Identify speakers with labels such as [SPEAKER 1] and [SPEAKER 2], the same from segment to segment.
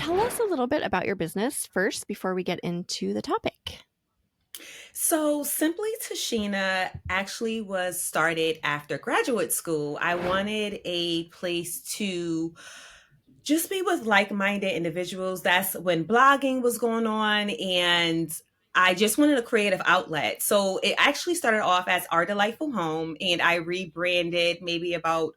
[SPEAKER 1] tell us a little bit about your business first before we get into the topic.
[SPEAKER 2] So, Simply Tasheena actually was started after graduate school. I wanted a place to just be with like minded individuals. That's when blogging was going on, and I just wanted a creative outlet. So, it actually started off as Our Delightful Home, and I rebranded maybe about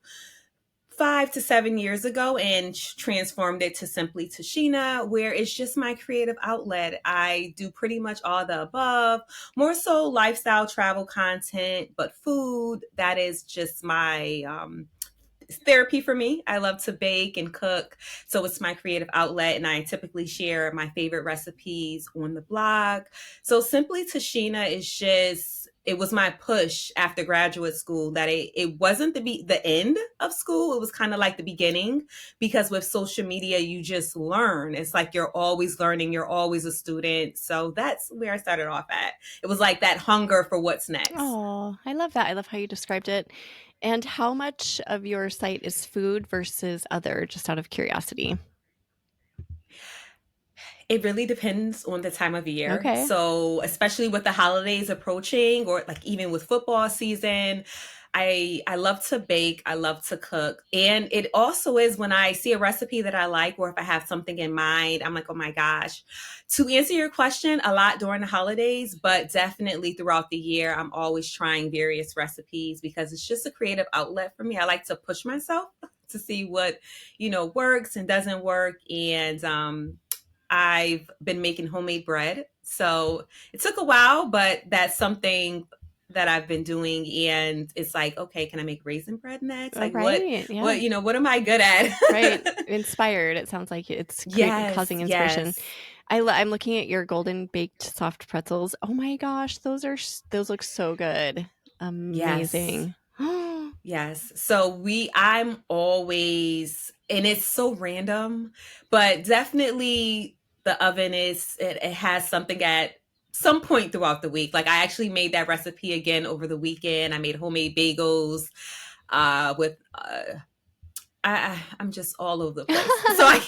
[SPEAKER 2] 5 to 7 years ago and transformed it to Simply Tasheena, where it's just my creative outlet. I do pretty much all the above, more so lifestyle travel content, but food, that is just my therapy for me. I love to bake and cook. So it's my creative outlet, and I typically share my favorite recipes on the blog. So Simply Tasheena is just, it was my push after graduate school that it wasn't the end of school. It was kind of like the beginning, because with social media, you just learn. It's like you're always learning, you're always a student. So that's where I started off at. It was like that hunger for what's next.
[SPEAKER 1] Oh, I love that. I love how you described it. And how much of your site is food versus other, just out of curiosity?
[SPEAKER 2] It really depends on the time of year.
[SPEAKER 1] Okay.
[SPEAKER 2] So, especially with the holidays approaching, or like even with football season, I love to bake, I love to cook. And it also is when I see a recipe that I like, or if I have something in mind, I'm like, "Oh my gosh." To answer your question, a lot during the holidays, but definitely throughout the year, I'm always trying various recipes because it's just a creative outlet for me. I like to push myself to see what, works and doesn't work. And I've been making homemade bread. So it took a while, but that's something that I've been doing. And it's like, okay, can I make raisin bread next?
[SPEAKER 1] Oh,
[SPEAKER 2] Like what,
[SPEAKER 1] right. Yeah.
[SPEAKER 2] what am I good
[SPEAKER 1] Right.
[SPEAKER 2] at?
[SPEAKER 1] Inspired. It sounds like it's
[SPEAKER 2] Yes,
[SPEAKER 1] causing inspiration.
[SPEAKER 2] yes,
[SPEAKER 1] I'm looking at your golden baked soft pretzels. Oh my gosh, those look so good.
[SPEAKER 2] yes,
[SPEAKER 1] Amazing.
[SPEAKER 2] yes. I'm always, and it's so random, but definitely the oven it has something at some point throughout the week. Like I actually made that recipe again over the weekend. I made homemade bagels with I'm just all over the place. So I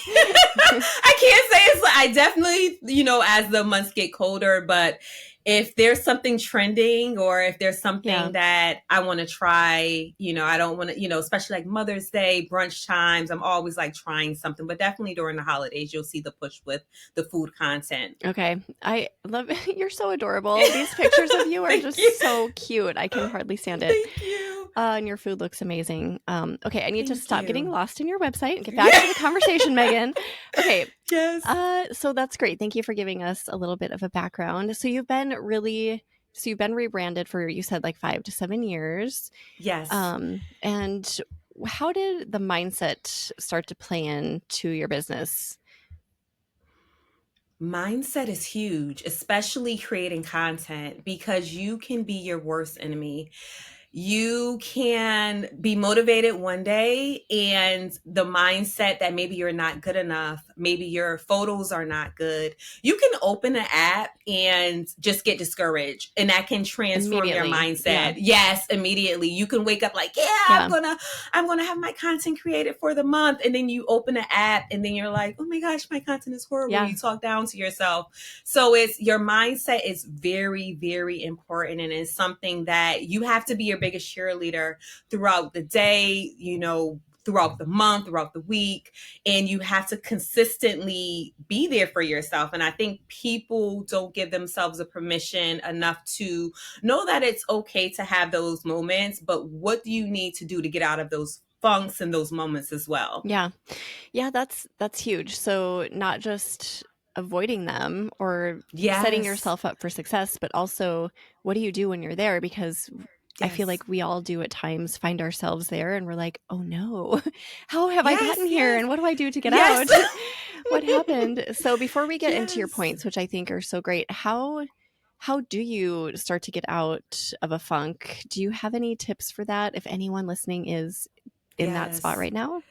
[SPEAKER 2] I can't say it's like, I definitely, as the months get colder, but if there's something trending, or if there's
[SPEAKER 1] Yeah.
[SPEAKER 2] something that I want to try, I don't want to, especially like Mother's Day, brunch times, I'm always like trying something, but definitely during the holidays, you'll see the push with the food content.
[SPEAKER 1] Okay. I love You're so adorable. These pictures of you are
[SPEAKER 2] Thank you.
[SPEAKER 1] just so cute. I can hardly stand it.
[SPEAKER 2] Thank you.
[SPEAKER 1] And your food looks amazing. Okay, I need to
[SPEAKER 2] Thank
[SPEAKER 1] stop getting
[SPEAKER 2] you.
[SPEAKER 1] lost in your website and get back to
[SPEAKER 2] Yeah.
[SPEAKER 1] the conversation, Megan. Okay.
[SPEAKER 2] Yes.
[SPEAKER 1] So that's great. Thank you for giving us a little bit of a background. So you've been rebranded for, you said, like 5 to 7 years.
[SPEAKER 2] Yes.
[SPEAKER 1] And how did the mindset start to play into your business?
[SPEAKER 2] Mindset is huge, especially creating content, because you can be your worst enemy. You can be motivated one day, and the mindset that maybe you're not good enough, maybe your photos are not good. You can open an app and just get discouraged, and that can transform your
[SPEAKER 1] Immediately. Yeah.
[SPEAKER 2] mindset. Yes, immediately. You can wake up like, yeah,
[SPEAKER 1] Yeah.
[SPEAKER 2] I'm going to have my content created for the month, and then you open an app and then you're like, "Oh my gosh, my content is horrible."
[SPEAKER 1] Yeah.
[SPEAKER 2] You talk down to yourself. So it's your mindset is very, very important, and it's something that you have to be your biggest cheerleader throughout the day, throughout the month, throughout the week, and you have to consistently be there for yourself. And I think people don't give themselves a permission enough to know that it's okay to have those moments, but what do you need to do to get out of those funks and those moments as well?
[SPEAKER 1] Yeah. Yeah, that's huge. So not just avoiding them or setting
[SPEAKER 2] Yes.
[SPEAKER 1] yourself up for success, but also what do you do when you're there? Because I feel
[SPEAKER 2] Yes.
[SPEAKER 1] like we all do at times find ourselves there and we're like, oh no, how have I
[SPEAKER 2] Yes.
[SPEAKER 1] gotten here?
[SPEAKER 2] Yes.
[SPEAKER 1] And what do I do to get
[SPEAKER 2] Yes.
[SPEAKER 1] out? What happened? So before we get into your
[SPEAKER 2] Yes.
[SPEAKER 1] points, which I think are so great, how do you start to get out of a funk? Do you have any tips for that if anyone listening is in that spot
[SPEAKER 2] Yes.
[SPEAKER 1] right now?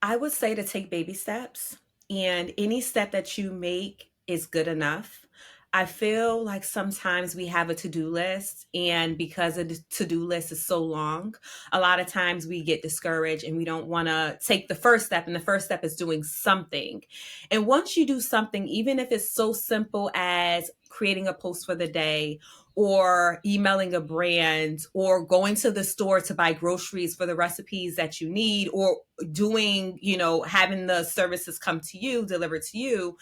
[SPEAKER 2] I would say to take baby steps, and any step that you make is good enough. I feel like sometimes we have a to-do list, and because the to-do list is so long, a lot of times we get discouraged and we don't want to take the first step, and the first step is doing something. And once you do something, even if it's so simple as creating a post for the day or emailing a brand or going to the store to buy groceries for the recipes that you need, or doing, having the services come to you, delivered to you,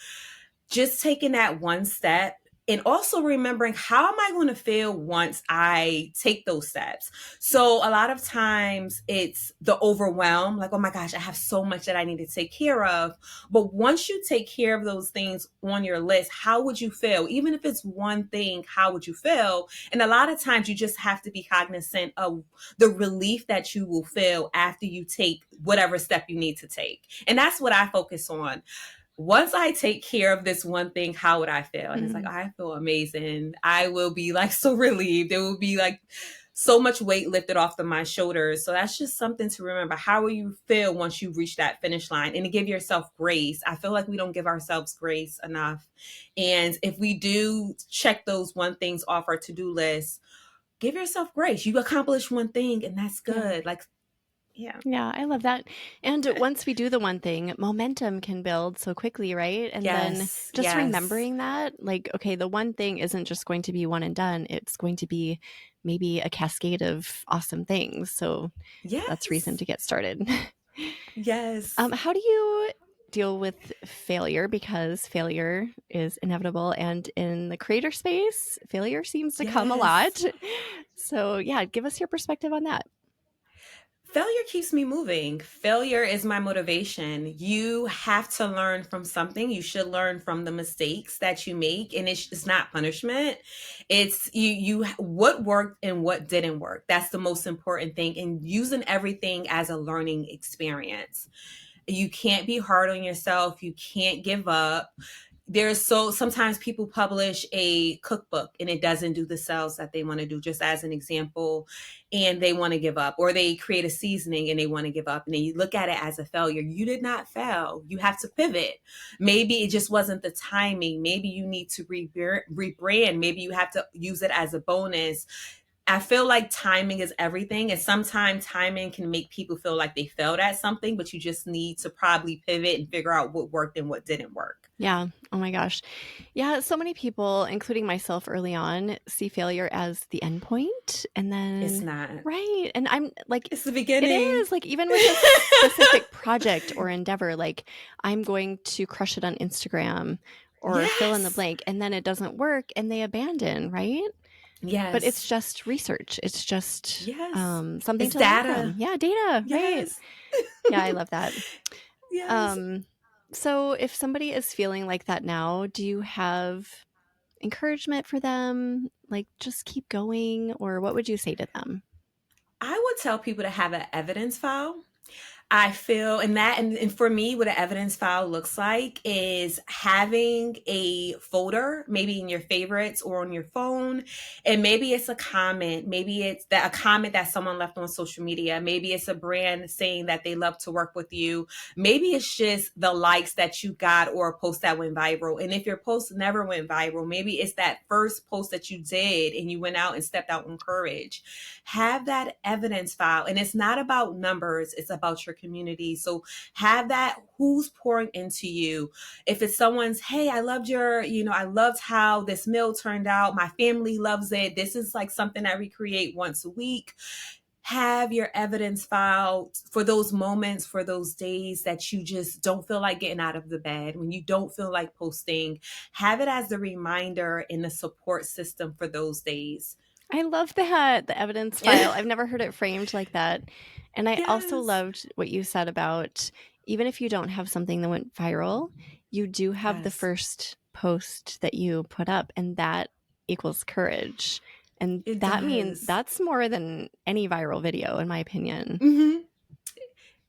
[SPEAKER 2] just taking that one step, and also remembering, how am I going to feel once I take those steps? So a lot of times it's the overwhelm, like, oh my gosh, I have so much that I need to take care of. But once you take care of those things on your list, how would you feel? Even if it's one thing, how would you feel? And a lot of times you just have to be cognizant of the relief that you will feel after you take whatever step you need to take. And that's what I focus on. Once I take care of this one thing, how would I feel? And it's like,
[SPEAKER 1] Mm.
[SPEAKER 2] I feel amazing. I will be like so relieved. It will be like so much weight lifted off of my shoulders. So that's just something to remember. How will you feel once you reach that finish line? And to give yourself grace. I feel like we don't give ourselves grace enough. And if we do check those one things off our to-do list, give yourself grace. You accomplish one thing and that's
[SPEAKER 1] Yeah.
[SPEAKER 2] good. Like, yeah.
[SPEAKER 1] Yeah, I love that. And once we do the one thing, momentum can build so quickly, right? And then
[SPEAKER 2] Yes.
[SPEAKER 1] just
[SPEAKER 2] Yes.
[SPEAKER 1] remembering that, like, okay, the one thing isn't just going to be one and done. It's going to be maybe a cascade of awesome things. So that's reason
[SPEAKER 2] Yes.
[SPEAKER 1] to get started.
[SPEAKER 2] Yes.
[SPEAKER 1] How do you deal with failure? Because failure is inevitable. And in the creator space, failure seems to come a
[SPEAKER 2] Yes.
[SPEAKER 1] lot. So, yeah, give us your perspective on that.
[SPEAKER 2] Failure keeps me moving. Failure is my motivation. You have to learn from something. You should learn from the mistakes that you make, and it's not punishment. It's you what worked and what didn't work. That's the most important thing, and using everything as a learning experience. You can't be hard on yourself. You can't give up. There's so sometimes people publish a cookbook and it doesn't do the sales that they want to do, just as an example, and they want to give up, or they create a seasoning and they want to give up, and then you look at it as a failure. You did not fail. You have to pivot. Maybe it just wasn't the timing. Maybe you need to rebrand. Maybe you have to use it as a bonus. I feel like timing is everything. And sometimes timing can make people feel like they failed at something, but you just need to probably pivot and figure out what worked and what didn't work.
[SPEAKER 1] Yeah. Oh my gosh. Yeah. So many people, including myself early on, see failure as the end point. And
[SPEAKER 2] It's
[SPEAKER 1] then,
[SPEAKER 2] not.
[SPEAKER 1] right. And I'm like,
[SPEAKER 2] It's the
[SPEAKER 1] it
[SPEAKER 2] beginning.
[SPEAKER 1] is like, even with a specific project or endeavor, like I'm going to crush it on Instagram or fill in the
[SPEAKER 2] Yes.
[SPEAKER 1] blank, and then it doesn't work and they abandon, right? But it's
[SPEAKER 2] Yes.
[SPEAKER 1] just research. It's just
[SPEAKER 2] Yes.
[SPEAKER 1] something
[SPEAKER 2] It's
[SPEAKER 1] to learn from.
[SPEAKER 2] data.
[SPEAKER 1] Yeah. Data. Right.
[SPEAKER 2] Yes.
[SPEAKER 1] Yeah. I love that.
[SPEAKER 2] Yes.
[SPEAKER 1] Um, so if somebody is feeling like that now, do you have encouragement for them? Like, just keep going, or what would you say to them?
[SPEAKER 2] I would tell people to have an evidence file. I feel, and for me, what an evidence file looks like is having a folder, maybe in your favorites or on your phone. And maybe it's a comment. Maybe it's a comment that someone left on social media. Maybe it's a brand saying that they love to work with you. Maybe it's just the likes that you got or a post that went viral. And if your post never went viral, maybe it's that first post that you did and you went out and stepped out on courage. Have that evidence file. And it's not about numbers, it's about your community. So have that, who's pouring into you. If it's someone's, hey, I loved I loved how this meal turned out. My family loves it. This is like something I recreate once a week. Have your evidence file for those moments, for those days that you just don't feel like getting out of the bed, when you don't feel like posting. Have it as the reminder and the support system for those days.
[SPEAKER 1] I love that, the evidence file. I've never heard it framed like that. And I also
[SPEAKER 2] Yes.
[SPEAKER 1] loved what you said about, even if you don't have something that went viral, you do have the
[SPEAKER 2] Yes.
[SPEAKER 1] first post that you put up, and that equals courage. And
[SPEAKER 2] It
[SPEAKER 1] that means
[SPEAKER 2] does.
[SPEAKER 1] that's more than any viral video, in my opinion.
[SPEAKER 2] Hmm.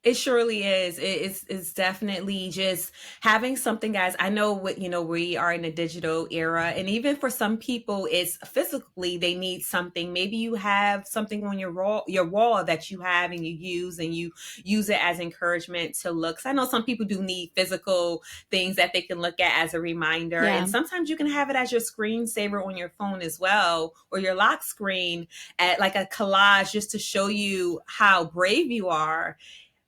[SPEAKER 2] It surely is. It's definitely just having something, guys. I know what, we are in a digital era, and even for some people, it's physically they need something. Maybe you have something on your wall that you have and you use it as encouragement to look. 'Cause I know some people do need physical things that they can look at as a reminder, and
[SPEAKER 1] Yeah.
[SPEAKER 2] sometimes you can have it as your screensaver on your phone as well, or your lock screen at like a collage, just to show you how brave you are.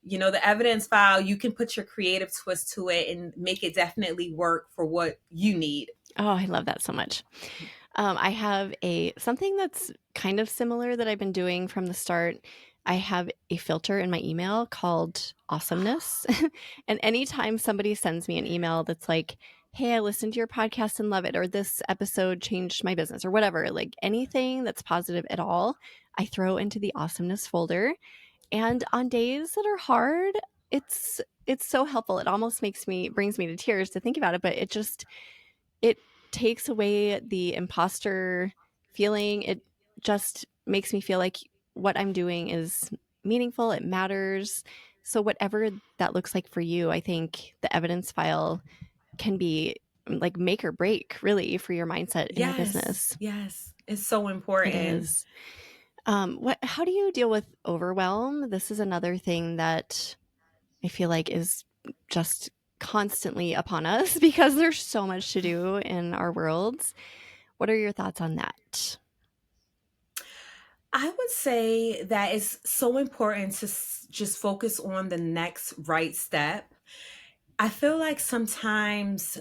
[SPEAKER 2] The evidence file, you can put your creative twist to it and make it definitely work for what you need.
[SPEAKER 1] Oh, I love that so much. I have a something that's kind of similar that I've been doing from the start. I have a filter in my email called awesomeness. And anytime somebody sends me an email that's like, hey, I listened to your podcast and love it, or this episode changed my business, or whatever, like anything that's positive at all, I throw into the awesomeness folder. And on days that are hard, it's so helpful. It almost brings me to tears to think about it, but it takes away the imposter feeling. It just makes me feel like what I'm doing is meaningful, it matters. So whatever that looks like for you, I think the evidence file can be like make or break really for your mindset in your
[SPEAKER 2] Yes,
[SPEAKER 1] business.
[SPEAKER 2] yes. It's so
[SPEAKER 1] It
[SPEAKER 2] important.
[SPEAKER 1] is. What how do you deal with overwhelm? This is another thing that I feel like is just constantly upon us because there's so much to do in our worlds. What are your thoughts on that?
[SPEAKER 2] I would say that it's so important to just focus on the next right step. I feel like sometimes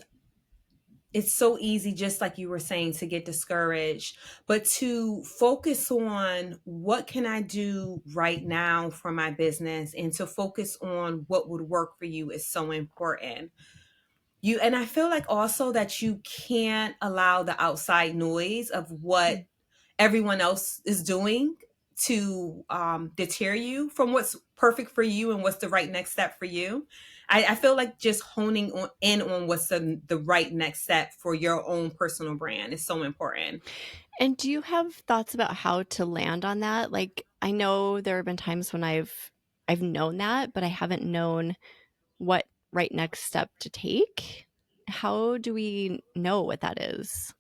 [SPEAKER 2] it's so easy, just like you were saying, to get discouraged, but to focus on what can I do right now for my business, and to focus on what would work for you is so important. And I feel like also that you can't allow the outside noise of what everyone else is doing to deter you from what's perfect for you and what's the right next step for you. I feel like just honing in on what's the right next step for your own personal brand is so important.
[SPEAKER 1] And do you have thoughts about how to land on that? Like, I know there have been times when I've known that, but I haven't known what right next step to take. How do we know what that is?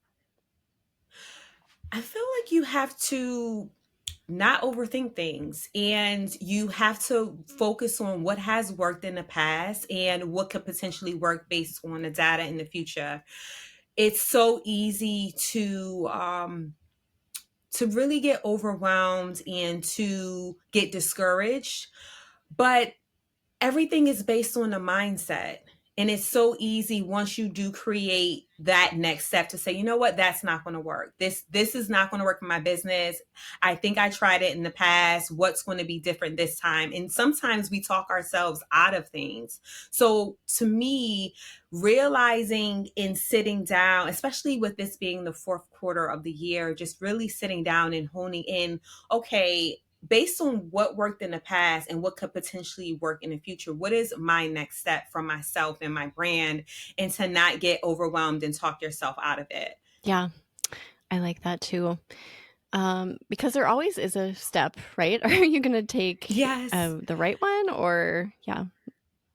[SPEAKER 2] I feel like you have to not overthink things, and you have to focus on what has worked in the past and what could potentially work based on the data in the future. It's so easy to really get overwhelmed and to get discouraged, but everything is based on a mindset. And it's so easy once you do create that next step to say, you know what, that's not going to work. This is not going to work for my business. I think I tried it in the past. What's going to be different this time? And sometimes we talk ourselves out of things. So to me, realizing and sitting down, especially with this being the fourth quarter of the year, just really sitting down and honing in, okay, based on what worked in the past and what could potentially work in the future, what is my next step for myself and my brand, and to not get overwhelmed and talk yourself out of it.
[SPEAKER 1] Yeah, I like that too. Because there always is a step, right? Are you going to take
[SPEAKER 2] Yes.
[SPEAKER 1] the right one or, yeah,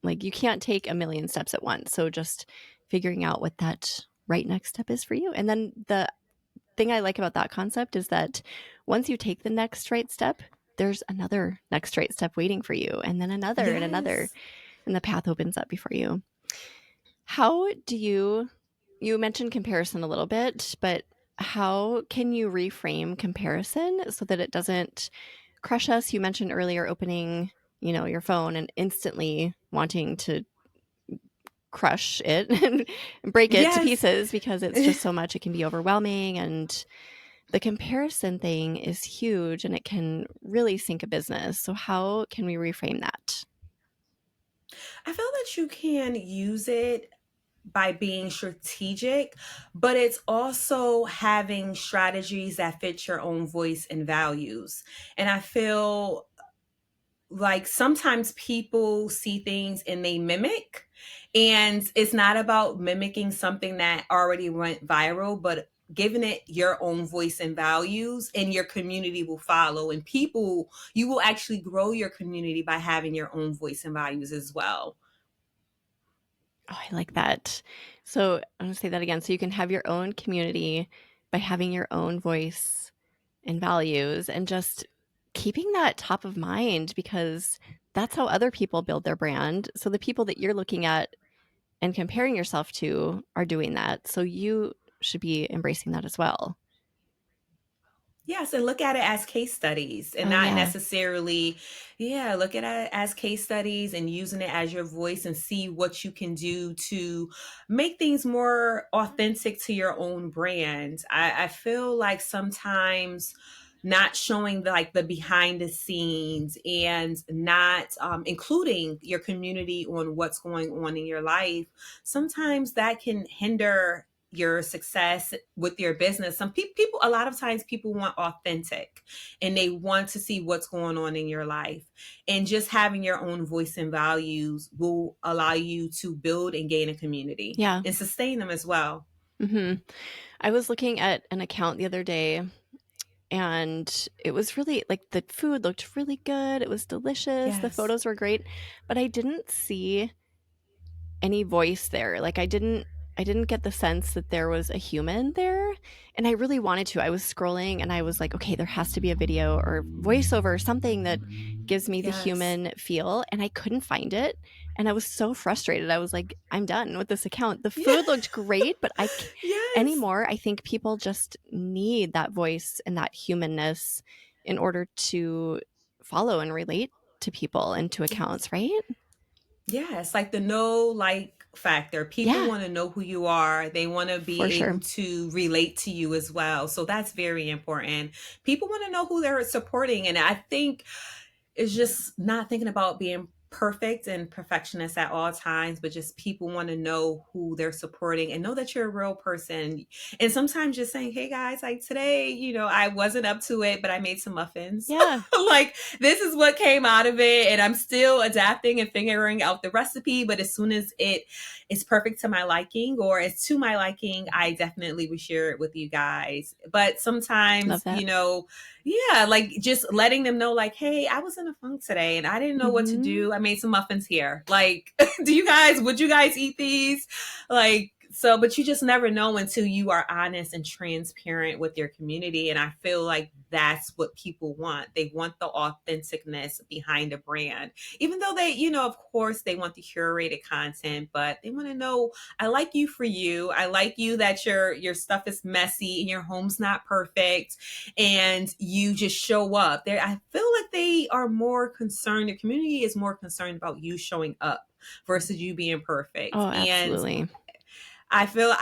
[SPEAKER 1] like you can't take a million steps at once. So just figuring out what that right next step is for you. And then the thing I like about that concept is that once you take the next right step, there's another next right step waiting for you, and then another,
[SPEAKER 2] Yes.
[SPEAKER 1] and the path opens up before you. How do you mentioned comparison a little bit, but how can you reframe comparison so that it doesn't crush us? You mentioned earlier opening, your phone and instantly wanting to crush it and break it to
[SPEAKER 2] Yes.
[SPEAKER 1] pieces because it's just so much. It can be overwhelming, and the comparison thing is huge and it can really sink a business. So how can we reframe that?
[SPEAKER 2] I feel that you can use it by being strategic, but it's also having strategies that fit your own voice and values. And I feel like sometimes people see things and they mimic, and it's not about mimicking something that already went viral, but giving it your own voice and values, and your community will follow, and people, you will actually grow your community by having your own voice and values as well.
[SPEAKER 1] Oh, I like that. So I'm gonna say that again. So you can have your own community by having your own voice and values and just keeping that top of mind because that's how other people build their brand. So the people that you're looking at and comparing yourself to are doing that. So you should be embracing that as well.
[SPEAKER 2] Yes, and look at it as case studies and
[SPEAKER 1] Oh,
[SPEAKER 2] not
[SPEAKER 1] yeah.
[SPEAKER 2] necessarily, yeah, look at it as case studies and using it as your voice and see what you can do to make things more authentic to your own brand. I feel like sometimes not showing like the behind the scenes and not including your community on what's going on in your life, sometimes that can hinder your success with your business. Some people, a lot of times people want authentic and they want to see what's going on in your life. And just having your own voice and values will allow you to build and gain a community
[SPEAKER 1] Yeah.
[SPEAKER 2] and sustain them as well.
[SPEAKER 1] I was looking at an account the other day and it was really like the food looked really good. It was delicious. The
[SPEAKER 2] Yes.
[SPEAKER 1] photos were great, but I didn't see any voice there. Like I didn't get the sense that there was a human there, and I really wanted to. I was scrolling and I was like, okay, there has to be a video or voiceover or something that gives me the
[SPEAKER 2] Yes.
[SPEAKER 1] human feel, and I couldn't find it. And I was so frustrated. I was like, I'm done with this account. The
[SPEAKER 2] Yeah.
[SPEAKER 1] food looked great, but
[SPEAKER 2] Yes.
[SPEAKER 1] anymore, I think people just need that voice and that humanness in order to follow and relate to people and to accounts, right?
[SPEAKER 2] Yeah, it's like the know like factor. People
[SPEAKER 1] Yeah,
[SPEAKER 2] want to know who you are. They want to
[SPEAKER 1] for
[SPEAKER 2] be able
[SPEAKER 1] sure.
[SPEAKER 2] to relate to you as well. So that's very important. People want to know who they're supporting. And I think it's just not thinking about being perfect and perfectionist at all times, but just people want to know who they're supporting and know that you're a real person. And sometimes just saying, hey guys, like today, I wasn't up to it, but I made some muffins.
[SPEAKER 1] Yeah.
[SPEAKER 2] Like this is what came out of it. And I'm still adapting and figuring out the recipe. But as soon as it is perfect to my liking or it's to my liking, I definitely would share it with you guys. But
[SPEAKER 1] Love
[SPEAKER 2] sometimes,
[SPEAKER 1] that.
[SPEAKER 2] yeah, like just letting them know, like, hey, I was in a funk today and I didn't know what to
[SPEAKER 1] Mhm.
[SPEAKER 2] do. I made some muffins here. Like, would you guys eat these? Like, so, but you just never know until you are honest and transparent with your community. And I feel like that's what people want. They want the authenticness behind a brand, even though they, of course, they want the curated content, but they want to know, I like you for you. I like you that your stuff is messy and your home's not perfect and you just show up there. I feel like they are more concerned, the community is more concerned about you showing up versus you being perfect.
[SPEAKER 1] Oh,
[SPEAKER 2] And
[SPEAKER 1] absolutely.
[SPEAKER 2] I feel,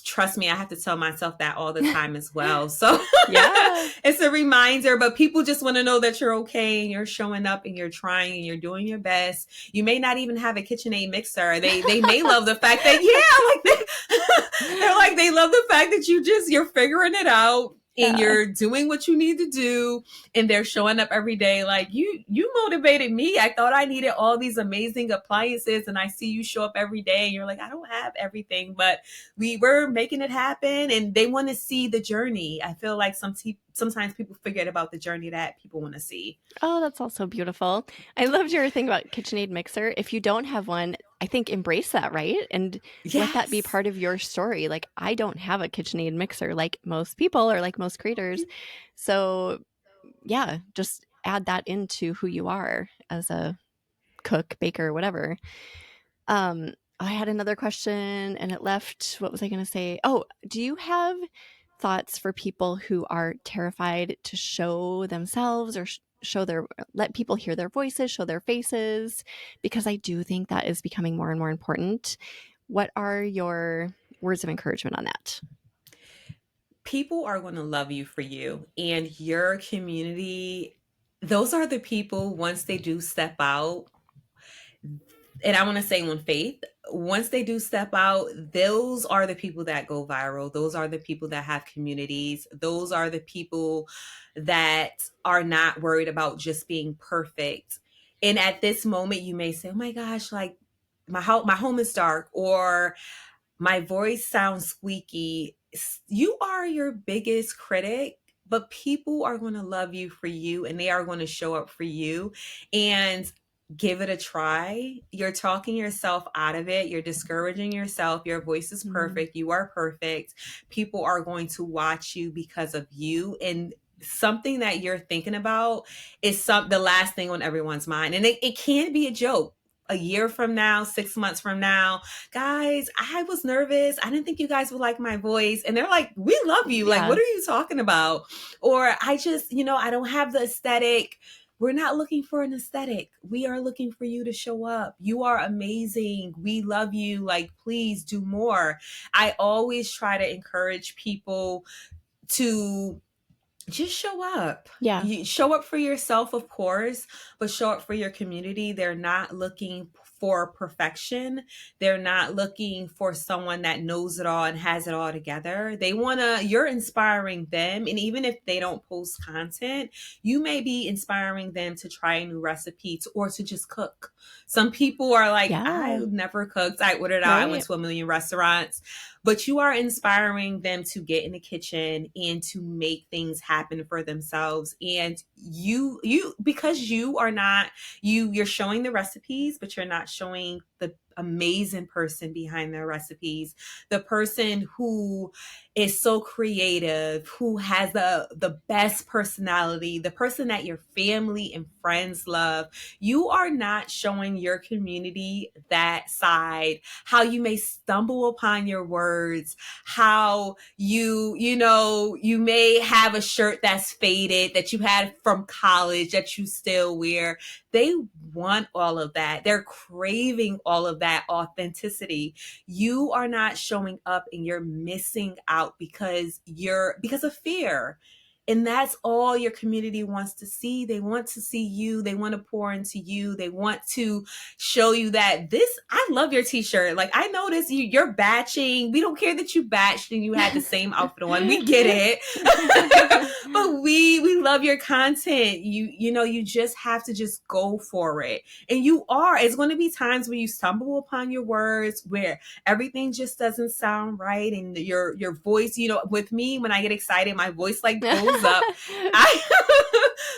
[SPEAKER 2] trust me, I have to tell myself that all the time as well. So
[SPEAKER 1] Yeah.
[SPEAKER 2] it's a reminder, but people just want to know that you're okay and you're showing up and you're trying and you're doing your best. You may not even have a KitchenAid mixer. They may love the fact that, yeah, like they're like, they love the fact that you're figuring it out and
[SPEAKER 1] Yeah.
[SPEAKER 2] you're doing what you need to do, and they're showing up every day. Like, you motivated me. I thought I needed all these amazing appliances, and I see you show up every day and you're like, I don't have everything, but we were making it happen. And they want to see the journey. I feel like sometimes people forget about the journey that people want to see.
[SPEAKER 1] Oh, that's also beautiful. I loved your thing about KitchenAid mixer. If you don't have one, I think embrace that, right? And let that be
[SPEAKER 2] Yes.
[SPEAKER 1] part of your story. Like, I don't have a KitchenAid mixer like most people or like most creators. So, yeah, just add that into who you are as a cook, baker, whatever. I had another question and it left. What was I going to say? Oh, do you have thoughts for people who are terrified to show themselves or show their let people hear their voices, show their faces? Because I do think that is becoming more and more important. What are your words of encouragement on that?
[SPEAKER 2] People are going to love you for you and your community. Those are the people, once they do step out, and I want to say on faith, once they do step out, those are the people that go viral. Those are the people that have communities. Those are the people that are not worried about just being perfect. And at this moment, you may say, oh my gosh, like my home is dark, or my voice sounds squeaky. you are your biggest critic, but people are going to love you for you and they are going to show up for you. And give it a try. You're talking yourself out of it. You're discouraging yourself. Your voice is
[SPEAKER 1] Mm.
[SPEAKER 2] perfect. You are perfect. People are going to watch you because of you. And something that you're thinking about is the last thing on everyone's mind. And it can't be a joke. A year from now, 6 months from now, guys, I was nervous. I didn't think you guys would like my voice. And they're like, we love you. Like, what
[SPEAKER 1] Yeah.
[SPEAKER 2] are you talking about? Or I just, I don't have the aesthetic. We're not looking for an aesthetic. We are looking for you to show up. You are amazing. We love you. Like, please do more. I always try to encourage people to just show up.
[SPEAKER 1] Yeah.
[SPEAKER 2] You show up for yourself, of course, but show up for your community. They're not looking for perfection. They're not looking for someone that knows it all and has it all together. You're inspiring them. And even if they don't post content, you may be inspiring them to try a new recipe or to just cook. Some people are like, I
[SPEAKER 1] Yeah.
[SPEAKER 2] never cooked. I ordered out. I went
[SPEAKER 1] Right.
[SPEAKER 2] to a million restaurants, but you are inspiring them to get in the kitchen and to make things happen for themselves. And because you are not, you're showing the recipes, but you're not showing the amazing person behind their recipes, the person who is so creative, who has the best personality, the person that your family and friends love. You are not showing your community that side, how you may stumble upon your words, how you may have a shirt that's faded that you had from college that you still wear. They want all of that. They're craving all of that authenticity. You are not showing up and you're missing out because of fear. And that's all your community wants to see. They want to see you. They want to pour into you. They want to show you that I love your t-shirt. Like, I noticed you're batching. We don't care that you batched and you had the same outfit on. We get it. But we love your content. You just have to just go for it. And it's going to be times where you stumble upon your words, where everything just doesn't sound right, and your voice, with me, when I get excited, my voice like goes up.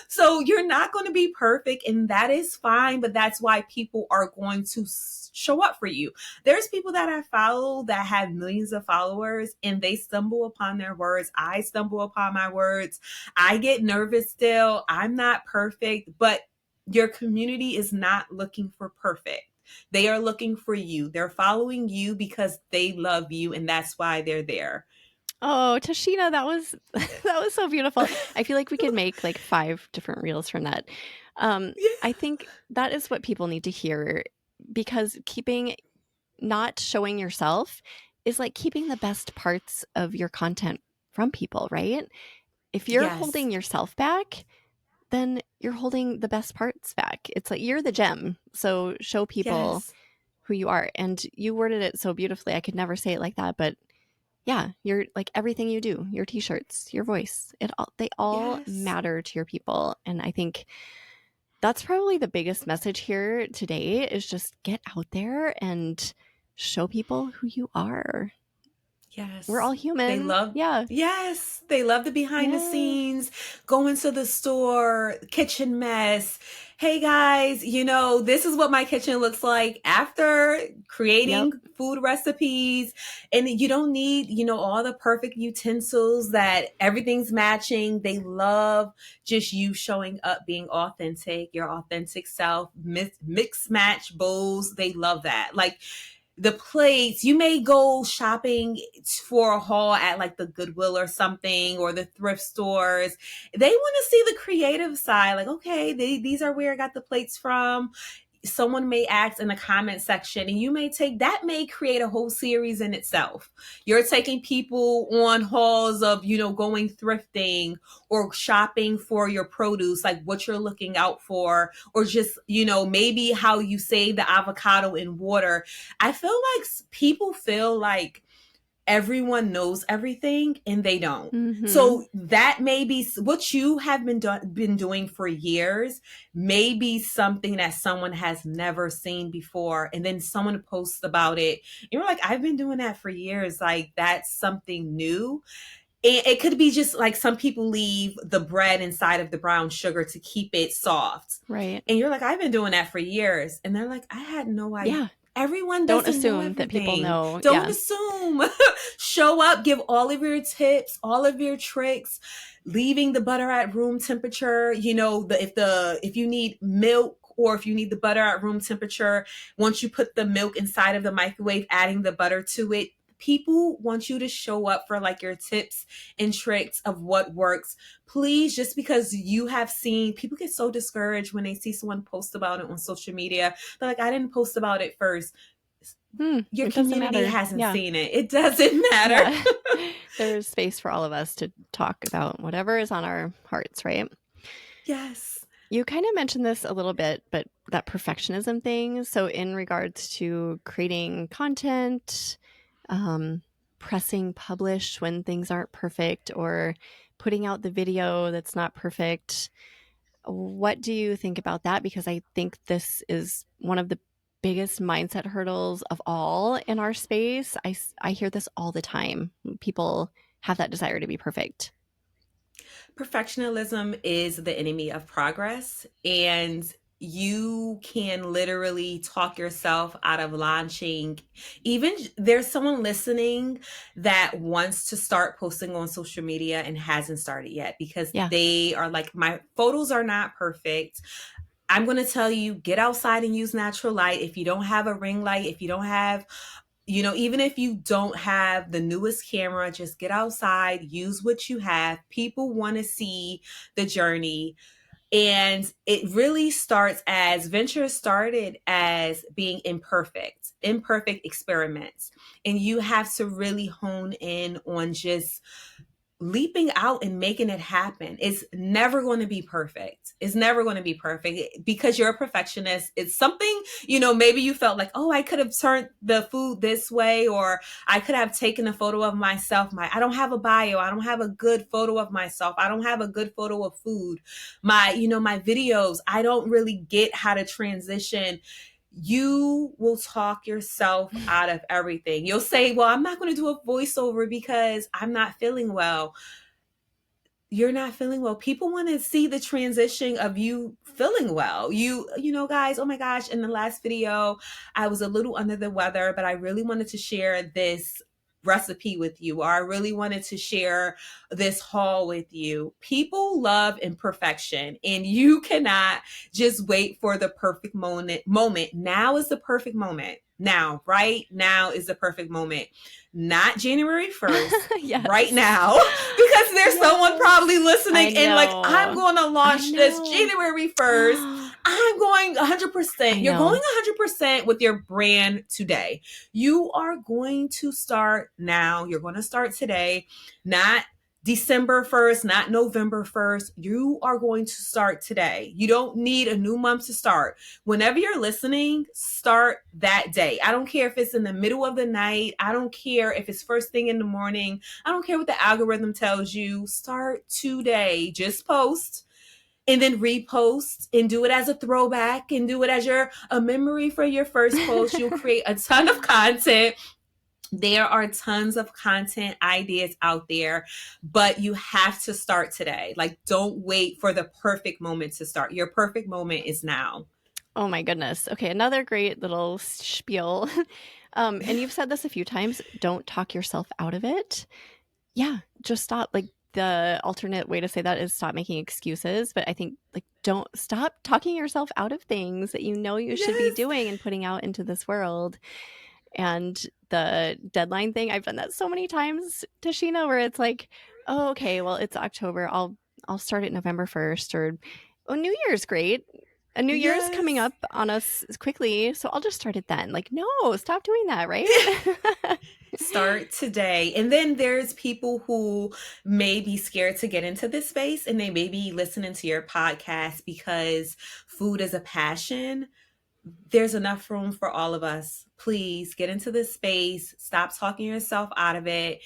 [SPEAKER 2] So you're not going to be perfect, and that is fine, but that's why people are going to show up for you. There's people that I follow that have millions of followers, and they stumble upon their words. I stumble upon my words. I get nervous still. I'm not perfect, but your community is not looking for perfect. They are looking for you. They're following you because they love you, and that's why they're there.
[SPEAKER 1] Oh, Tasheena, that was that was so beautiful. I feel like we could make like 5 different reels from that. I think that is what people need to hear, because not showing yourself is like keeping the best parts of your content from people, right? If you're
[SPEAKER 2] Yes.
[SPEAKER 1] holding yourself back, then you're holding the best parts back. It's like you're the gem. So show people
[SPEAKER 2] Yes.
[SPEAKER 1] who you are. And you worded it so beautifully. I could never say it like that, but yeah, you're like everything you do, your t-shirts, your voice, they all
[SPEAKER 2] Yes.
[SPEAKER 1] matter to your people. And I think that's probably the biggest message here today is just get out there and show people who you are. We're
[SPEAKER 2] Yes.
[SPEAKER 1] all human. Yeah.
[SPEAKER 2] Yes, they love the behind the
[SPEAKER 1] Yeah.
[SPEAKER 2] scenes, going to the store, kitchen mess. Hey guys, this is what my kitchen looks like after
[SPEAKER 1] Yep.
[SPEAKER 2] creating food recipes. And you don't need, all the perfect utensils that everything's matching. They love just you showing up, being authentic, your authentic self, mix match bowls. They love that. Like, the plates, you may go shopping for a haul at like the Goodwill or something, or the thrift stores. They want to see the creative side. Like, okay, these are where I got the plates from. Someone may ask in the comment section, and that may create a whole series in itself. You're taking people on hauls of, going thrifting or shopping for your produce, like what you're looking out for, or just, maybe how you save the avocado in water. I feel like people feel like everyone knows everything and they don't.
[SPEAKER 1] Mhm.
[SPEAKER 2] So that may be what you have been doing for years, may be something that someone has never seen before. And then someone posts about it. You're like, I've been doing that for years. Like, that's something new. It could be just like some people leave the bread inside of the brown sugar to keep it soft.
[SPEAKER 1] Right.
[SPEAKER 2] And you're like, I've been doing that for years. And they're like, I had no idea.
[SPEAKER 1] Yeah.
[SPEAKER 2] Everyone
[SPEAKER 1] Don't
[SPEAKER 2] doesn't know
[SPEAKER 1] assume that people
[SPEAKER 2] everything.
[SPEAKER 1] know.
[SPEAKER 2] Don't
[SPEAKER 1] Yeah.
[SPEAKER 2] assume. Show up, give all of your tips, all of your tricks, leaving the butter at room temperature. You know, if you need milk or if you need the butter at room temperature, once you put the milk inside of the microwave, adding the butter to it, people want you to show up for like your tips and tricks of what works. Please, just because you have seen, people get so discouraged when they see someone post about it on social media. They're like, I didn't post about it first. Your
[SPEAKER 1] It doesn't
[SPEAKER 2] community
[SPEAKER 1] matter.
[SPEAKER 2] hasn't
[SPEAKER 1] Yeah.
[SPEAKER 2] seen it. It doesn't matter.
[SPEAKER 1] Yeah. There's space for all of us to talk about whatever is on our hearts, right?
[SPEAKER 2] Yes.
[SPEAKER 1] You kind of mentioned this a little bit, but that perfectionism thing. So, in regards to creating content, um, pressing publish when things aren't perfect, or putting out the video that's not perfect, what do you think about that? Because I think this is one of the biggest mindset hurdles of all in our space. I hear this all the time. People have that desire to be perfect.
[SPEAKER 2] Perfectionism is the enemy of progress, and you can literally talk yourself out of launching. Even there's someone listening that wants to start posting on social media and hasn't started yet because
[SPEAKER 1] Yeah.
[SPEAKER 2] they are like, my photos are not perfect. I'm going to tell you, get outside and use natural light. If you don't have a ring light, if you don't have, even if you don't have the newest camera, just get outside, use what you have. People want to see the journey. And it really starts as venture started as being imperfect experiments. And you have to really hone in on just leaping out and making it happen. It's never going to be perfect. It's never going to be perfect because you're a perfectionist. It's something, maybe you felt like, oh, I could have turned the food this way, or I could have taken a photo of myself. I don't have a bio. I don't have a good photo of myself. I don't have a good photo of food. My videos, I don't really get how to transition. You will talk yourself out of everything. You'll say, well, I'm not going to do a voiceover because I'm not feeling well. You're not feeling well. People want to see the transition of you feeling well. Guys, oh my gosh, in the last video, I was a little under the weather, but I really wanted to share this recipe with you, or I really wanted to share this haul with you. People love imperfection, and you cannot just wait for the perfect moment. Now is the perfect moment. Now, right now is the perfect moment. Not January 1st, right
[SPEAKER 1] Yes.
[SPEAKER 2] now, because there's someone probably
[SPEAKER 1] Yes. I
[SPEAKER 2] listening and like, I'm
[SPEAKER 1] know.
[SPEAKER 2] going to
[SPEAKER 1] I
[SPEAKER 2] launch this
[SPEAKER 1] know.
[SPEAKER 2] January 1st. I'm going 100%.
[SPEAKER 1] I
[SPEAKER 2] You're going
[SPEAKER 1] know.
[SPEAKER 2] 100% with your brand today. You are going to start now. You're going to start today, not December 1st, not November 1st. You are going to start today. You don't need a new month to start. Whenever you're listening, start that day. I don't care if it's in the middle of the night. I don't care if it's first thing in the morning. I don't care what the algorithm tells you. Start today. Just post and then repost and do it as a throwback and do it as a memory for your first post. You'll create a ton of content. There are tons of content ideas out there, but you have to start today. Like, don't wait for the perfect moment to start. Your perfect moment is now.
[SPEAKER 1] Oh my goodness. Okay, another great little spiel. And you've said this a few times, don't talk yourself out of it. Yeah, just stop. Like, the alternate way to say that is stop making excuses, but I think, like, don't stop talking yourself out of things that you know you should be
[SPEAKER 2] Yes.
[SPEAKER 1] doing and putting out into this world. And the deadline thing, I've done that so many times, Tasheena, where it's like, oh, okay, well, it's October. I'll start it November 1st, or oh, New Year's great. A New Year's coming
[SPEAKER 2] Yes.
[SPEAKER 1] up on us quickly, so I'll just start it then. Like, no, stop doing that, right?
[SPEAKER 2] Start today. And then there's people who may be scared to get into this space, and they may be listening to your podcast because food is a passion. there's enough room for all of us. Please get into this space. Stop talking yourself out of it.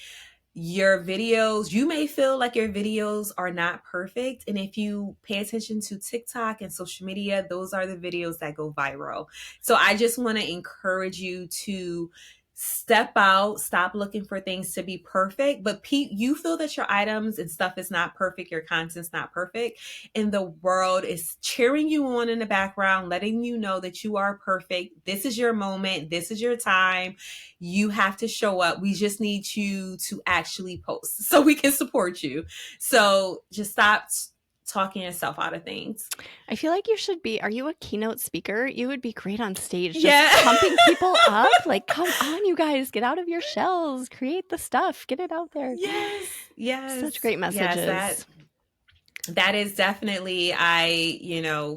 [SPEAKER 2] Your videos, you may feel like your videos are not perfect. And if you pay attention to TikTok and social media, those are the videos that go viral. So I just want to encourage you to step out, stop looking for things to be perfect. But you feel that your items and stuff is not perfect, your content's not perfect, and the world is cheering you on in the background, letting you know that you are perfect. This is your moment, this is your time. You have to show up. We just need you to actually post so we can support you. So just stop talking yourself out of things.
[SPEAKER 1] I feel like you should be. Are you a keynote speaker? You would be great on stage, just
[SPEAKER 2] Yeah.
[SPEAKER 1] pumping people up. Like, come on, you guys, get out of your shells, create the stuff, get it out there.
[SPEAKER 2] Yes.
[SPEAKER 1] Such
[SPEAKER 2] Yes.
[SPEAKER 1] great
[SPEAKER 2] Yes.
[SPEAKER 1] messages.
[SPEAKER 2] That is definitely,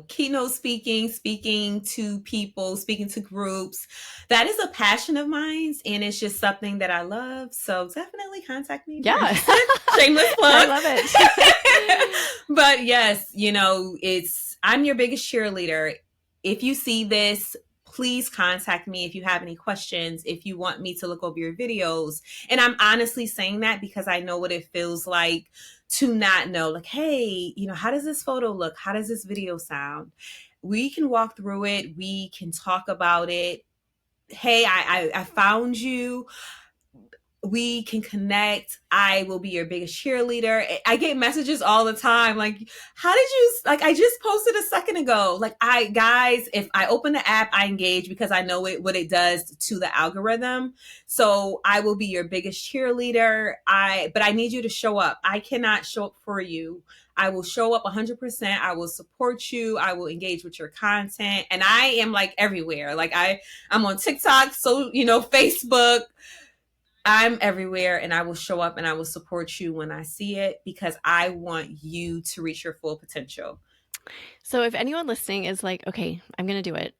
[SPEAKER 2] keynote speaking to people, speaking to groups. That is a passion of mine, and it's just something that I love. So definitely contact me if you're
[SPEAKER 1] Yeah,
[SPEAKER 2] interested. Shameless
[SPEAKER 1] I
[SPEAKER 2] plug.
[SPEAKER 1] love it.
[SPEAKER 2] But yes, I'm your biggest cheerleader. If you see this, please contact me if you have any questions, if you want me to look over your videos. And I'm honestly saying that because I know what it feels like to not know, like, hey, how does this photo look? How does this video sound? We can walk through it. We can talk about it. Hey, I found you, we can connect. I will be your biggest cheerleader. I get messages all the time like, how did you, like, I just posted a second ago. Like, guys, if I open the app, I engage because I know what it does to the algorithm. So I will be your biggest cheerleader. But I need you to show up. I cannot show up for you. I will show up 100%. I will support you. I will engage with your content. And I am like everywhere. Like I'm on TikTok, so, Facebook. I'm everywhere, and I will show up and I will support you when I see it because I want you to reach your full potential.
[SPEAKER 1] So, if anyone listening is like, okay, I'm going to do it,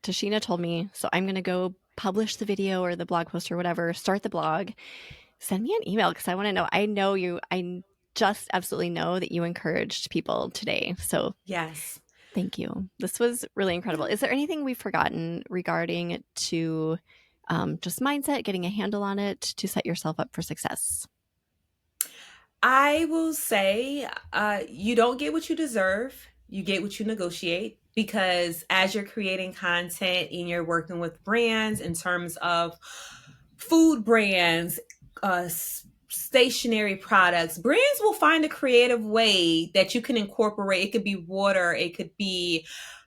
[SPEAKER 1] Tasheena told me, so I'm going to go publish the video or the blog post or whatever, start the blog, send me an email because I want to know. I know you, I just absolutely know that you encouraged people today. So,
[SPEAKER 2] Yes.
[SPEAKER 1] thank you. This was really incredible. Is there anything we've forgotten regarding to just mindset, getting a handle on it to set yourself up for success?
[SPEAKER 2] I will say, you don't get what you deserve. You get what you negotiate, because as you're creating content and you're working with brands in terms of food brands, stationary products, brands will find a creative way that you can incorporate. It could be water, it could be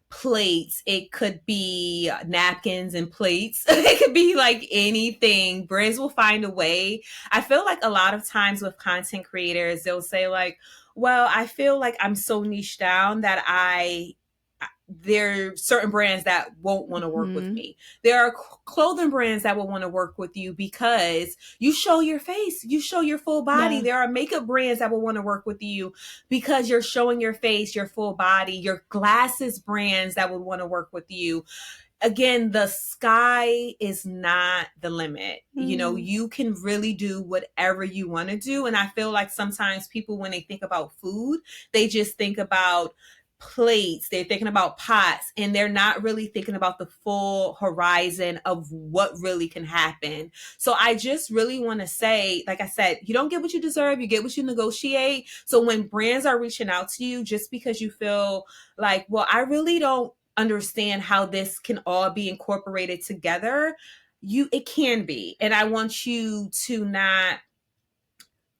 [SPEAKER 2] plates, it could be napkins and plates, it could be like anything. Brands will find a way. I feel like a lot of times with content creators, they'll say like, well, I feel like I'm so niche down that there are certain brands that won't want to work with
[SPEAKER 1] Mm-hmm.
[SPEAKER 2] me. There are clothing brands that will want to work with you because you show your face, you show your full body.
[SPEAKER 1] Yeah.
[SPEAKER 2] There are makeup brands that will want to work with you because you're showing your face, your full body. Your glasses brands that would want to work with you. Again, the sky is not the limit.
[SPEAKER 1] Mm.
[SPEAKER 2] You can really do whatever you want to do. And I feel like sometimes people, when they think about food, they just think about plates, they're thinking about pots, and they're not really thinking about the full horizon of what really can happen. So I just really want to say, like I said, you don't get what you deserve, you get what you negotiate. So when brands are reaching out to you, just because you feel like, well, I really don't understand how this can all be incorporated together, it can be. And I want you to not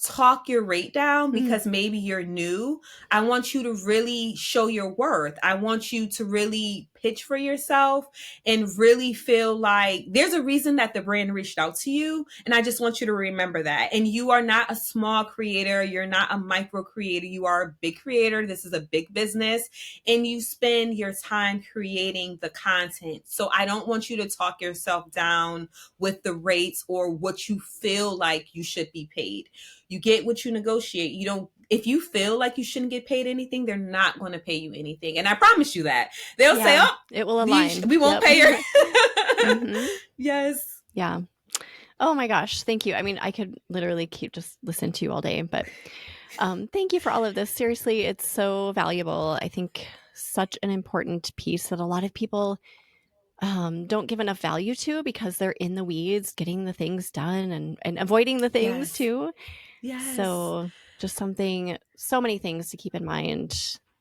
[SPEAKER 2] talk your rate down
[SPEAKER 1] Mm.
[SPEAKER 2] because maybe you're new. I want you to really show your worth. I want you to really pitch for yourself and really feel like there's a reason that the brand reached out to you. And I just want you to remember that. And you are not a small creator. You're not a micro creator. You are a big creator. This is a big business, and you spend your time creating the content. So I don't want you to talk yourself down with the rates or what you feel like you should be paid. You get what you negotiate. You don't, if you feel like you shouldn't get paid anything, they're not going to pay you anything. And I promise you that. They'll say,
[SPEAKER 1] Yeah,
[SPEAKER 2] oh,
[SPEAKER 1] it will align.
[SPEAKER 2] we won't
[SPEAKER 1] Yep.
[SPEAKER 2] pay her.
[SPEAKER 1] Mm-hmm.
[SPEAKER 2] Yes.
[SPEAKER 1] Yeah. Oh my gosh. Thank you. I mean, I could literally keep just listen to you all day, but thank you for all of this. Seriously, it's so valuable. I think such an important piece that a lot of people don't give enough value to because they're in the weeds, getting the things done and avoiding the things
[SPEAKER 2] Yes.
[SPEAKER 1] too.
[SPEAKER 2] Yes.
[SPEAKER 1] So just so many things to keep in mind.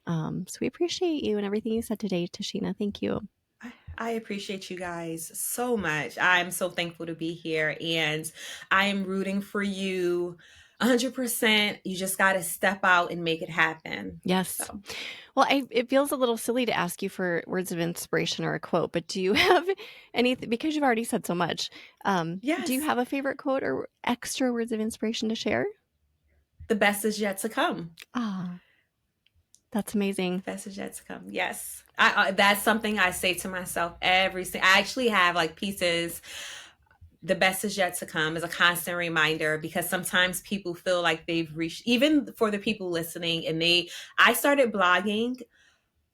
[SPEAKER 1] So we appreciate you and everything you said today, Tasheena. Thank you.
[SPEAKER 2] I appreciate you guys so much. I'm so thankful to be here and I am rooting for you 100%. You just got to step out and make it happen.
[SPEAKER 1] Yes.
[SPEAKER 2] So,
[SPEAKER 1] Well, it feels a little silly to ask you for words of inspiration or a quote, but do you have anything, because you've already said so much, do you
[SPEAKER 2] yes,
[SPEAKER 1] have a favorite quote or extra words of inspiration to share?
[SPEAKER 2] the best is yet to come.
[SPEAKER 1] Ah, that's amazing.
[SPEAKER 2] The best is yet to come. Yes. That's something I say to myself every single. I actually have like pieces. The best is yet to come is a constant reminder because sometimes people feel like they've reached, even for the people listening, I started blogging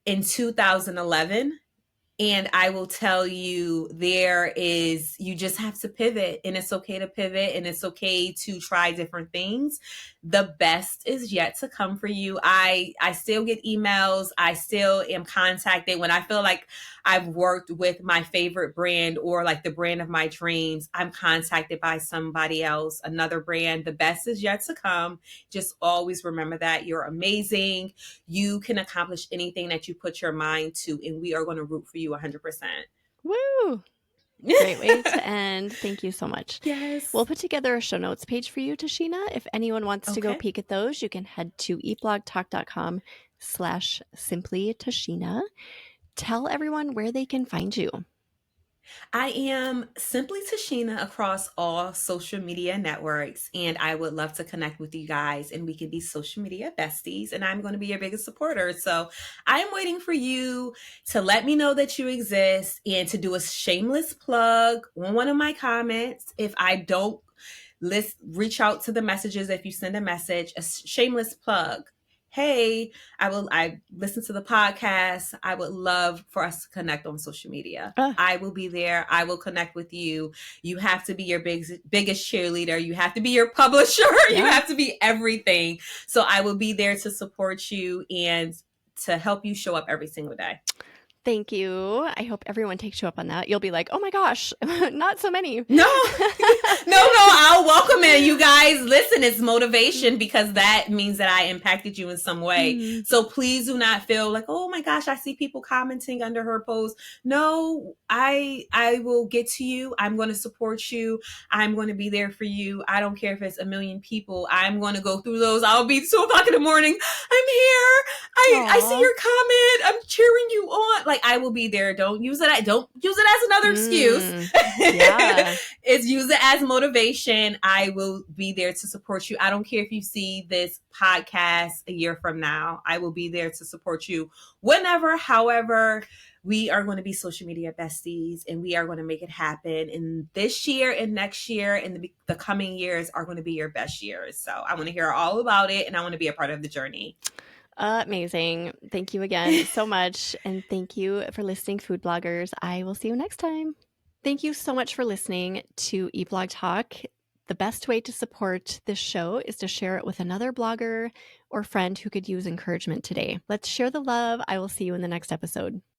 [SPEAKER 2] in 2011. And I will tell you, you just have to pivot, and it's okay to pivot, and it's okay to try different things. The best is yet to come for you. I still get emails. I still am contacted when I feel like I've worked with my favorite brand or like the brand of my dreams. I'm contacted by somebody else, another brand. The best is yet to come. Just always remember that you're amazing. You can accomplish anything that you put your mind to, and we are going to root for you 100%.
[SPEAKER 1] Woo! Great way to end. Thank you so much. We'll
[SPEAKER 2] Yes.
[SPEAKER 1] put together a show notes page for you, Tasheena. If anyone wants to go
[SPEAKER 2] Okay.
[SPEAKER 1] peek at those, you can head to eatblogtalk.com/simply Tasheena. Tell everyone where they can find you.
[SPEAKER 2] I am simply Tasheena across all social media networks, and I would love to connect with you guys, and we can be social media besties. And I'm going to be your biggest supporter. So I'm waiting for you to let me know that you exist and to do a shameless plug on one of my comments. If I don't reach out to the messages, if you send a message, a shameless plug. Hey, I listen to the podcast. I would love for us to connect on social media.
[SPEAKER 1] Ah,
[SPEAKER 2] I will be there. I will connect with you. You have to be your biggest cheerleader. You have to be your publisher. You
[SPEAKER 1] yeah.
[SPEAKER 2] have to be everything. So I will be there to support you and to help you show up every single day.
[SPEAKER 1] Thank you. I hope everyone takes you up on that. You'll be like, oh my gosh, not so many.
[SPEAKER 2] No, I'll welcome it. You guys, listen, it's motivation because that means that I impacted you in some way.
[SPEAKER 1] Mm,
[SPEAKER 2] So please do not feel like, oh my gosh, I see people commenting under her post. No, I will get to you. I'm going to support you. I'm going to be there for you. I don't care if it's a million people. I'm going to go through those. I'll be 2 o'clock in the morning. I'm here. I see
[SPEAKER 1] aw.
[SPEAKER 2] your comment. I'm cheering you on. Like I will be there. Don't use it. Don't use it as another excuse.
[SPEAKER 1] Mm, yeah.
[SPEAKER 2] Is use it as motivation. I will be there to support you. I don't care if you see this podcast a year from now. I will be there to support you whenever, however. We are going to be social media besties and we are going to make it happen. And this year and next year and the coming years are going to be your best years. So I want to hear all about it and I want to be a part of the journey.
[SPEAKER 1] Amazing. Thank you again so much. And thank you for listening, food bloggers. I will see you next time. Thank you so much for listening to eBlog Talk. The best way to support this show is to share it with another blogger or friend who could use encouragement today. Let's share the love. I will see you in the next episode.